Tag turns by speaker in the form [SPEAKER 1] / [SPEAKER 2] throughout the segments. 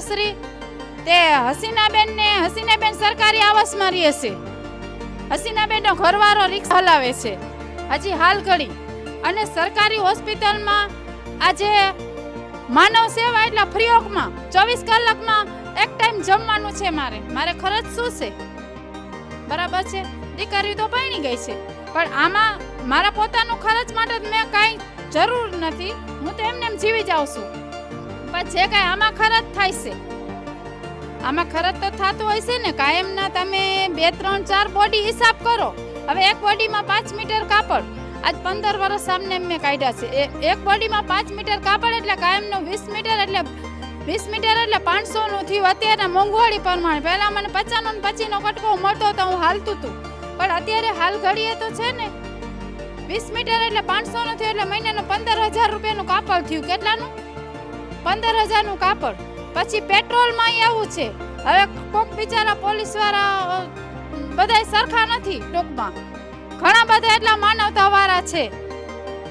[SPEAKER 1] શ્રી તે હસીનાબેન સરકારી આવાસમાં રહે છે. હસીનાબેનનો ઘરવાળો રિક્ષા હલાવે છે હજી હાલ ઘડી. અને સરકારી હોસ્પિટલમાં આજે માનવ સેવા એટલે ફ્રી ઓફમાં 24 કલાકમાં એક ટાઈમ જમવાનું છે. મારે ખર્ચ શું છે? બરાબર છે, દીકરી તો પરણી ગઈ છે, પણ આમાં મારા પોતાનું ખર્ચ માટે મેં કાંઈ જરૂર નથી. હું તો એમને જીવી જાઉં છું. પણ જે કાંઈ આમાં ખર્ચ થાય છે, આમાં ખર્ચ તો થતું હોય છે ને કાયમના. તમે 2, 3, 4 બોડી હિસાબ કરો. હવે એક બોડીમાં 5 મીટર કાપડ આજ 15 વર્ષ સામને મેં કાઢ્યા છે. એક બોડીમાં 5 મીટર કાપડ એટલે કાયમનો 20 મીટર એટલે 500 નું થયું. અત્યારે મોંઘવારી પ્રમાણે પહેલા મને 50 નો 25 નો કટકો મળતો તો હું હાલતું હતું, પણ અત્યારે હાલ ઘડીએ તો છે ને 20 મીટર એટલે 500 નું થયું એટલે મહિનાનું 15,000 રૂપિયાનું કાપડ થયું. કેટલાનું? 15,000 નું કાપડ. પછી પેટ્રોલમાં આવું છે. હવે કોક બિચારા પોલીસ વાળા બધા સરખા નથી. ટૂંકમાં ઘણા બધા એટલા માનવતા વાળા છે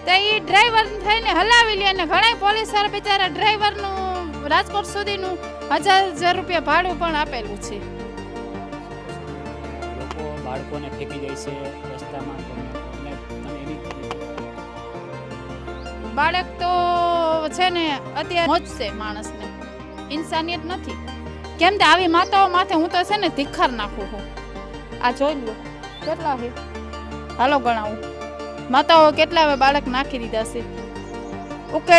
[SPEAKER 1] તો એ ડ્રાઈવર થઈને હલાવી લે. અને ઘણા પોલીસ વાળા બિચારા ડ્રાઈવરનું રાજકોટ સુધીનું 1,000 રૂપિયા ભાડું પણ આપેલું છે.
[SPEAKER 2] લોકો બાળકોને ફેંકી જાય છે રસ્તામાં.
[SPEAKER 1] બાળક તો છે ને અત્યારે મોજ છે માણસને, ઇન્સાનિયત નથી. કેમ કે આવી માતાઓ માથે હું તો છે ને ધિક્કાર નાખું છું. આ જોઈ લો કેટલા છે, હાલો ગણાવું. માતાઓ કેટલા હવે બાળક નાખી દીધા છે. ઉકેડા